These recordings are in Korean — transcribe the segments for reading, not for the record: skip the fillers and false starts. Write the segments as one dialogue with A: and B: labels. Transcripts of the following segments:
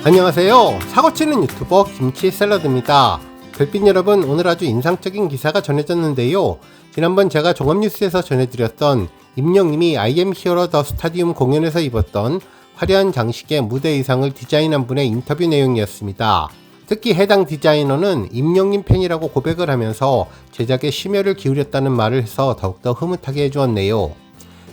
A: 안녕하세요. 사고치는 유튜버 김치샐러드입니다. 별빛 여러분, 오늘 아주 인상적인 기사가 전해졌는데요. 지난번 제가 종합뉴스에서 전해드렸던 임영님이 I am hero the stadium 공연에서 입었던 화려한 장식의 무대 의상을 디자인한 분의 인터뷰 내용이었습니다. 특히 해당 디자이너는 임영님 팬이라고 고백을 하면서 제작에 심혈을 기울였다는 말을 해서 더욱더 흐뭇하게 해주었네요.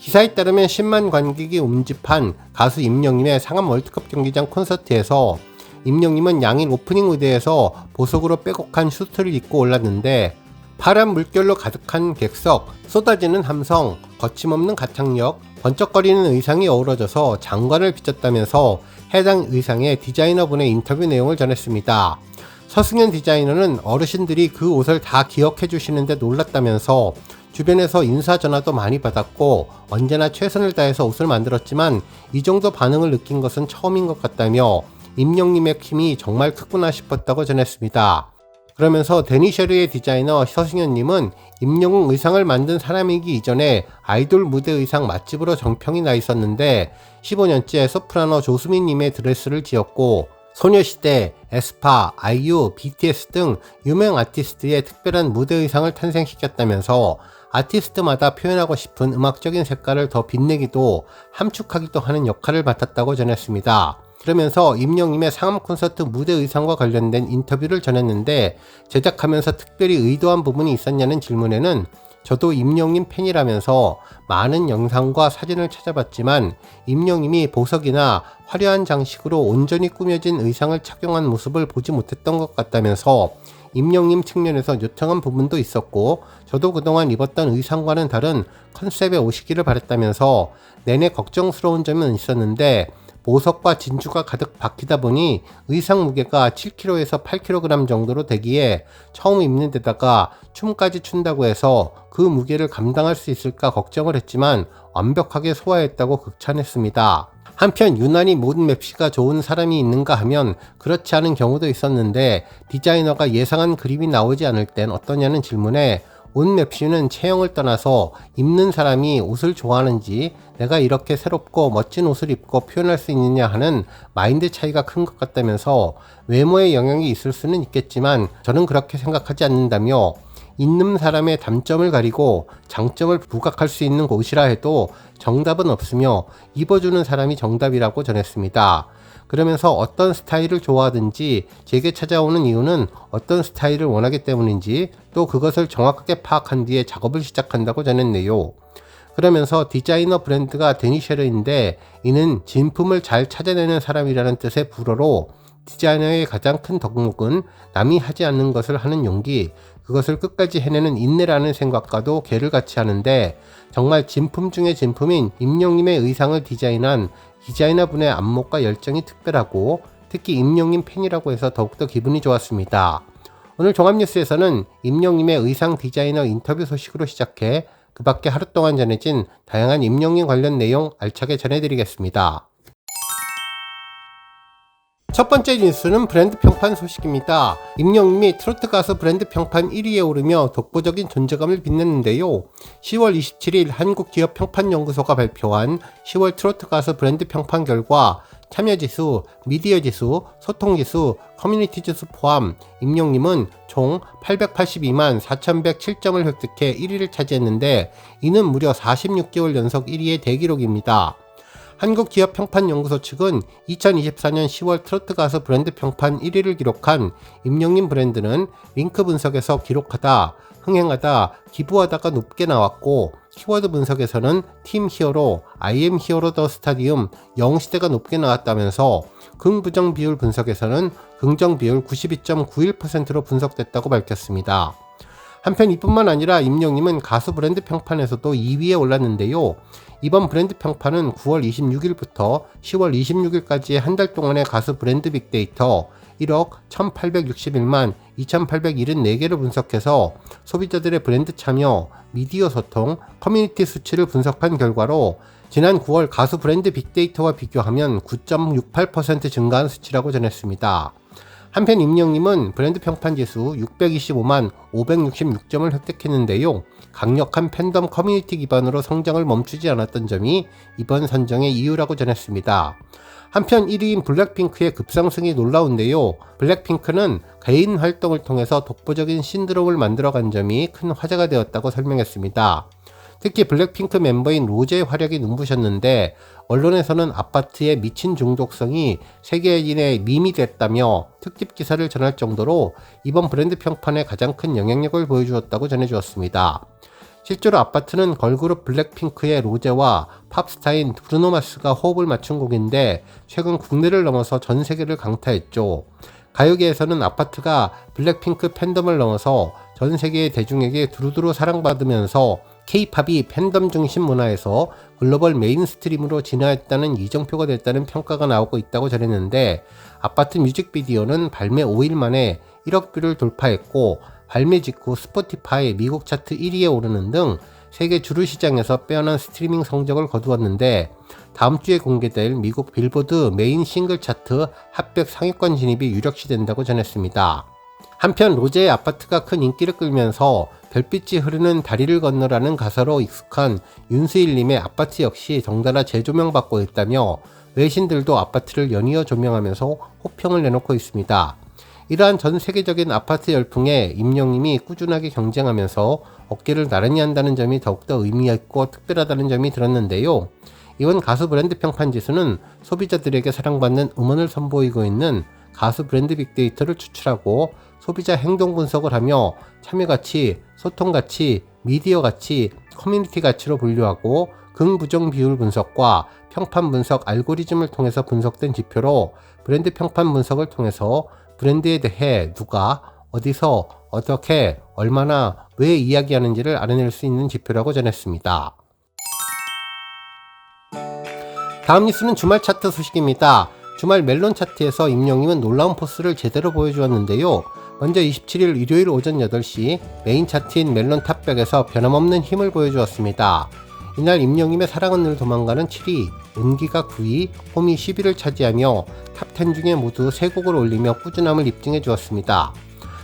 A: 기사에 따르면 10만 관객이 운집한 가수 임영님의 상암 월드컵 경기장 콘서트에서 임영님은 양일 오프닝 무대에서 보석으로 빼곡한 슈트를 입고 올랐는데 파란 물결로 가득한 객석, 쏟아지는 함성, 거침없는 가창력, 번쩍거리는 의상이 어우러져서 장관을 비쳤다면서 해당 의상의 디자이너분의 인터뷰 내용을 전했습니다. 서승현 디자이너는 어르신들이 그 옷을 다 기억해 주시는데 놀랐다면서 주변에서 인사 전화도 많이 받았고 언제나 최선을 다해서 옷을 만들었지만 이 정도 반응을 느낀 것은 처음인 것 같다며 임영님의 힘이 정말 크구나 싶었다고 전했습니다. 그러면서 데니셔르의 디자이너 서승현님은 임영웅 의상을 만든 사람이기 이전에 아이돌 무대 의상 맛집으로 정평이 나 있었는데 15년째 소프라노 조수민님의 드레스를 지었고 소녀시대, 에스파, 아이유, BTS 등 유명 아티스트의 특별한 무대 의상을 탄생시켰다면서 아티스트마다 표현하고 싶은 음악적인 색깔을 더 빛내기도 함축하기도 하는 역할을 맡았다고 전했습니다. 그러면서 임영님의 상암 콘서트 무대 의상과 관련된 인터뷰를 전했는데 제작하면서 특별히 의도한 부분이 있었냐는 질문에는 저도 임영님 팬이라면서 많은 영상과 사진을 찾아봤지만 임영님이 보석이나 화려한 장식으로 온전히 꾸며진 의상을 착용한 모습을 보지 못했던 것 같다면서 임영님 측면에서 요청한 부분도 있었고 저도 그동안 입었던 의상과는 다른 컨셉에 오시기를 바랬다면서 내내 걱정스러운 점은 있었는데 보석과 진주가 가득 박히다 보니 의상 무게가 7kg에서 8kg 정도로 되기에 처음 입는 데다가 춤까지 춘다고 해서 그 무게를 감당할 수 있을까 걱정을 했지만 완벽하게 소화했다고 극찬했습니다. 한편 유난히 모든 맵시가 좋은 사람이 있는가 하면 그렇지 않은 경우도 있었는데 디자이너가 예상한 그림이 나오지 않을 땐 어떠냐는 질문에 옷 맵시는 체형을 떠나서 입는 사람이 옷을 좋아하는지 내가 이렇게 새롭고 멋진 옷을 입고 표현할 수 있느냐 하는 마인드 차이가 큰 것 같다면서 외모에 영향이 있을 수는 있겠지만 저는 그렇게 생각하지 않는다며 입는 사람의 단점을 가리고 장점을 부각할 수 있는 옷이라 해도 정답은 없으며 입어주는 사람이 정답이라고 전했습니다. 그러면서 어떤 스타일을 좋아하든지 제게 찾아오는 이유는 어떤 스타일을 원하기 때문인지 또 그것을 정확하게 파악한 뒤에 작업을 시작한다고 전했네요. 그러면서 디자이너 브랜드가 데니셔르인데 이는 진품을 잘 찾아내는 사람이라는 뜻의 불어로 디자이너의 가장 큰 덕목은 남이 하지 않는 것을 하는 용기, 그것을 끝까지 해내는 인내라는 생각과도 궤를 같이 하는데 정말 진품 중의 진품인 임영님의 의상을 디자인한 디자이너분의 안목과 열정이 특별하고 특히 임영님 팬이라고 해서 더욱더 기분이 좋았습니다. 오늘 종합뉴스에서는 임영님의 의상 디자이너 인터뷰 소식으로 시작해 그 밖에 하루 동안 전해진 다양한 임영님 관련 내용 알차게 전해드리겠습니다. 첫 번째 뉴스는 브랜드 평판 소식입니다. 임영님이 트로트 가수 브랜드 평판 1위에 오르며 독보적인 존재감을 빛냈는데요. 10월 27일 한국기업평판연구소가 발표한 10월 트로트 가수 브랜드 평판 결과 참여지수, 미디어지수, 소통지수, 커뮤니티지수 포함 임영님은 총 882만 4107점을 획득해 1위를 차지했는데 이는 무려 46개월 연속 1위의 대기록입니다. 한국기업평판연구소 측은 2024년 10월 트로트 가수 브랜드 평판 1위를 기록한 임영님 브랜드는 링크 분석에서 기록하다, 흥행하다, 기부하다가 높게 나왔고 키워드 분석에서는 팀 히어로, I am hero the stadium, 영시대가 높게 나왔다면서 긍부정 비율 분석에서는 긍정 비율 92.91%로 분석됐다고 밝혔습니다. 한편 이뿐만 아니라 임영님은 가수 브랜드 평판에서도 2위에 올랐는데요. 이번 브랜드 평판은 9월 26일부터 10월 26일까지의 한 달 동안의 가수 브랜드 빅데이터 1억 1861만 2874개를 분석해서 소비자들의 브랜드 참여, 미디어 소통, 커뮤니티 수치를 분석한 결과로 지난 9월 가수 브랜드 빅데이터와 비교하면 9.68% 증가한 수치라고 전했습니다. 한편 임영님은 브랜드 평판 지수 625만 566점을 획득했는데요. 강력한 팬덤 커뮤니티 기반으로 성장을 멈추지 않았던 점이 이번 선정의 이유라고 전했습니다. 한편 1위인 블랙핑크의 급상승이 놀라운데요. 블랙핑크는 개인 활동을 통해서 독보적인 신드롬을 만들어간 점이 큰 화제가 되었다고 설명했습니다. 특히 블랙핑크 멤버인 로제의 활약이 눈부셨는데 언론에서는 아파트의 미친 중독성이 세계인의 밈이 됐다며 특집 기사를 전할 정도로 이번 브랜드 평판에 가장 큰 영향력을 보여주었다고 전해주었습니다. 실제로 아파트는 걸그룹 블랙핑크의 로제와 팝스타인 브루노 마스가 호흡을 맞춘 곡인데 최근 국내를 넘어서 전 세계를 강타했죠. 가요계에서는 아파트가 블랙핑크 팬덤을 넘어서 전 세계의 대중에게 두루두루 사랑받으면서 K-팝이 팬덤 중심 문화에서 글로벌 메인스트림으로 진화했다는 이정표가 됐다는 평가가 나오고 있다고 전했는데 아파트 뮤직비디오는 발매 5일 만에 1억 뷰를 돌파했고 발매 직후 스포티파이 미국 차트 1위에 오르는 등 세계 주류 시장에서 빼어난 스트리밍 성적을 거두었는데 다음 주에 공개될 미국 빌보드 메인 싱글 차트 핫100 상위권 진입이 유력시 된다고 전했습니다. 한편 로제의 아파트가 큰 인기를 끌면서 별빛이 흐르는 다리를 건너라는 가사로 익숙한 윤수일님의 아파트 역시 덩달아 재조명받고 있다며 외신들도 아파트를 연이어 조명하면서 호평을 내놓고 있습니다. 이러한 전 세계적인 아파트 열풍에 임영님이 꾸준하게 경쟁하면서 어깨를 나란히 한다는 점이 더욱더 의미있고 특별하다는 점이 들었는데요. 이번 가수 브랜드 평판 지수는 소비자들에게 사랑받는 음원을 선보이고 있는 가수 브랜드 빅데이터를 추출하고 소비자 행동 분석을 하며 참여 가치, 소통 가치, 미디어 가치, 커뮤니티 가치로 분류하고 긍부정 비율 분석과 평판 분석 알고리즘을 통해서 분석된 지표로 브랜드 평판 분석을 통해서 브랜드에 대해 누가, 어디서, 어떻게, 얼마나, 왜 이야기하는지를 알아낼 수 있는 지표라고 전했습니다. 다음 뉴스는 주말 차트 소식입니다. 주말 멜론 차트에서 임영님은 놀라운 포스를 제대로 보여주었는데요. 먼저 27일 일요일 오전 8시 메인 차트인 멜론 탑100에서 변함없는 힘을 보여주었습니다. 이날 임영님의 사랑은 늘 도망가는 7위, 운기가 9위, 홈이 10위를 차지하며 탑10 중에 모두 3곡을 올리며 꾸준함을 입증해 주었습니다.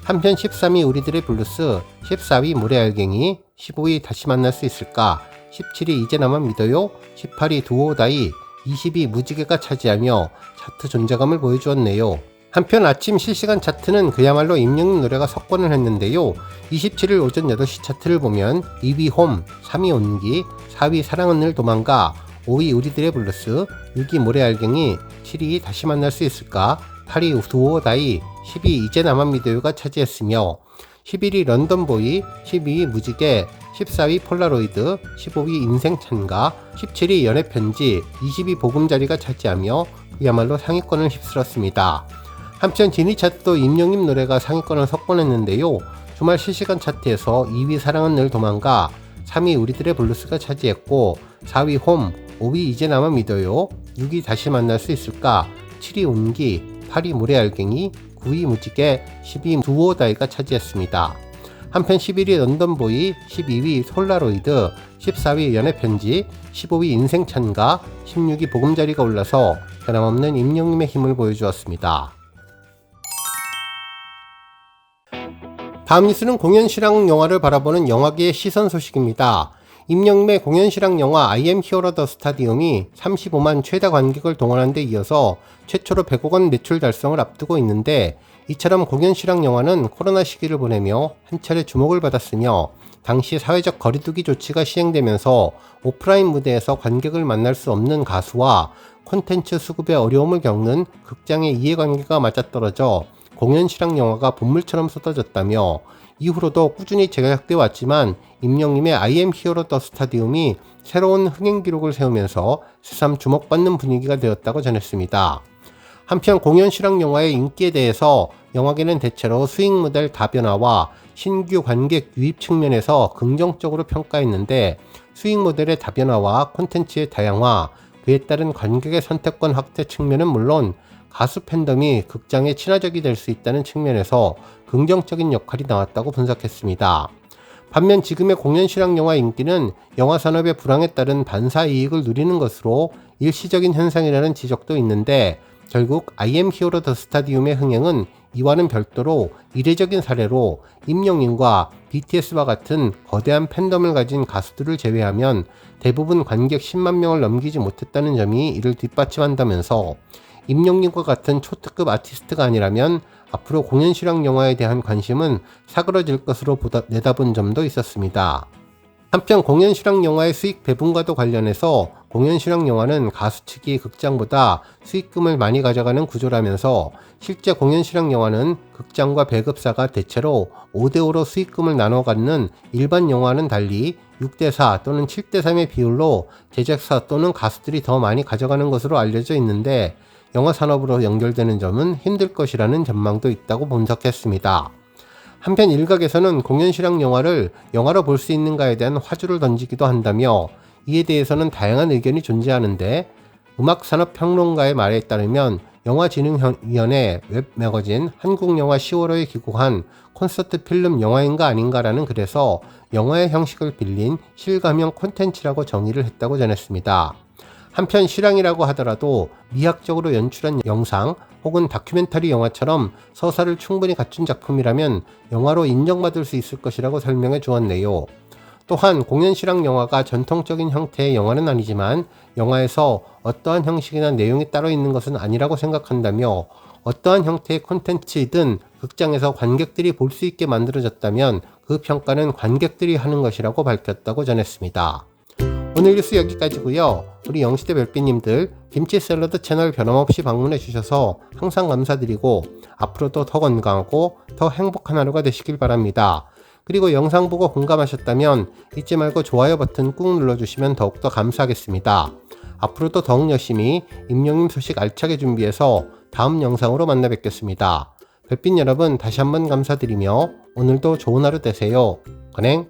A: 한편 13위 우리들의 블루스, 14위 모래알갱이, 15위 다시 만날 수 있을까, 17위 이제 나만 믿어요, 18위 두오다이, 20위 무지개가 차지하며 차트 존재감을 보여주었네요. 한편 아침 실시간 차트는 그야말로 임영님 노래가 석권을 했는데요. 27일 오전 8시 차트를 보면 2위 홈, 3위 온기, 4위 사랑은 늘 도망가, 5위 우리들의 블루스, 6위 모래알갱이, 7위 다시 만날 수 있을까, 8위 두오다이, 10위 이제 나만 믿어요가 차지했으며 11위 런던보이, 12위 무지개, 14위 폴라로이드, 15위 인생 찬가, 17위 연애편지, 20위 보금자리가 차지하며 그야말로 상위권을 휩쓸었습니다. 한편 지니 차트도 임영님 노래가 상위권을 석권했는데요. 주말 실시간 차트에서 2위 사랑은 늘 도망가, 3위 우리들의 블루스가 차지했고 4위 홈, 5위 이제 나만 믿어요, 6위 다시 만날 수 있을까, 7위 온기, 8위 모래알갱이, 9위 무지개, 10위 두오다이가 차지했습니다. 한편 11위 런던보이, 12위 폴라로이드, 14위 연애편지, 15위 인생찬가, 16위 보금자리가 올라서 변함없는 임영님의 힘을 보여주었습니다. 다음 뉴스는 공연 실황 영화를 바라보는 영화계의 시선 소식입니다. 임영님의 공연 실황 영화 I am Hero the Stadium이 35만 최다 관객을 동원한 데 이어서 최초로 100억 원 매출 달성을 앞두고 있는데 이처럼 공연 실황 영화는 코로나 시기를 보내며 한 차례 주목을 받았으며 당시 사회적 거리두기 조치가 시행되면서 오프라인 무대에서 관객을 만날 수 없는 가수와 콘텐츠 수급에 어려움을 겪는 극장의 이해관계가 맞아떨어져 공연 실황 영화가 본물처럼 쏟아졌다며 이후로도 꾸준히 제작돼 왔지만 임영님의 I am Hero the Stadium이 새로운 흥행 기록을 세우면서 새삼 주목받는 분위기가 되었다고 전했습니다. 한편 공연 실황 영화의 인기에 대해서 영화계는 대체로 수익 모델 다변화와 신규 관객 유입 측면에서 긍정적으로 평가했는데 수익 모델의 다변화와 콘텐츠의 다양화, 그에 따른 관객의 선택권 확대 측면은 물론 가수 팬덤이 극장에 친화적이 될 수 있다는 측면에서 긍정적인 역할이 나왔다고 분석했습니다. 반면 지금의 공연 실황 영화 인기는 영화 산업의 불황에 따른 반사 이익을 누리는 것으로 일시적인 현상이라는 지적도 있는데 결국 I am Hero the Stadium의 흥행은 이와는 별도로 이례적인 사례로 임영님과 BTS와 같은 거대한 팬덤을 가진 가수들을 제외하면 대부분 관객 10만 명을 넘기지 못했다는 점이 이를 뒷받침한다면서 임영웅과 같은 초특급 아티스트가 아니라면 앞으로 공연 실황 영화에 대한 관심은 사그러질 것으로 내다본 점도 있었습니다. 한편 공연 실황 영화의 수익 배분과도 관련해서 공연 실황 영화는 가수 측이 극장보다 수익금을 많이 가져가는 구조라면서 실제 공연 실황 영화는 극장과 배급사가 대체로 5대5로 수익금을 나눠 갖는 일반 영화와는 달리 6대4 또는 7대3의 비율로 제작사 또는 가수들이 더 많이 가져가는 것으로 알려져 있는데 영화 산업으로 연결되는 점은 힘들 것이라는 전망도 있다고 분석했습니다. 한편 일각에서는 공연 실황 영화를 영화로 볼 수 있는가에 대한 화두를 던지기도 한다며 이에 대해서는 다양한 의견이 존재하는데 음악산업평론가의 말에 따르면 영화진흥위원회 웹매거진 한국영화 10월호에 기고한 콘서트 필름 영화인가 아닌가라는 글에서 영화의 형식을 빌린 실감형 콘텐츠라고 정의를 했다고 전했습니다. 한편 실황이라고 하더라도 미학적으로 연출한 영상 혹은 다큐멘터리 영화처럼 서사를 충분히 갖춘 작품이라면 영화로 인정받을 수 있을 것이라고 설명해 주었네요. 또한 공연 실황 영화가 전통적인 형태의 영화는 아니지만 영화에서 어떠한 형식이나 내용이 따로 있는 것은 아니라고 생각한다며 어떠한 형태의 콘텐츠이든 극장에서 관객들이 볼 수 있게 만들어졌다면 그 평가는 관객들이 하는 것이라고 밝혔다고 전했습니다. 오늘 뉴스 여기까지고요. 우리 영시대 별빛님들 김치 샐러드 채널 변함없이 방문해 주셔서 항상 감사드리고 앞으로도 더 건강하고 더 행복한 하루가 되시길 바랍니다. 그리고 영상 보고 공감하셨다면 잊지 말고 좋아요 버튼 꾹 눌러주시면 더욱더 감사하겠습니다. 앞으로도 더욱 열심히 임영웅 소식 알차게 준비해서 다음 영상으로 만나 뵙겠습니다. 별빛 여러분 다시 한번 감사드리며 오늘도 좋은 하루 되세요. 건행!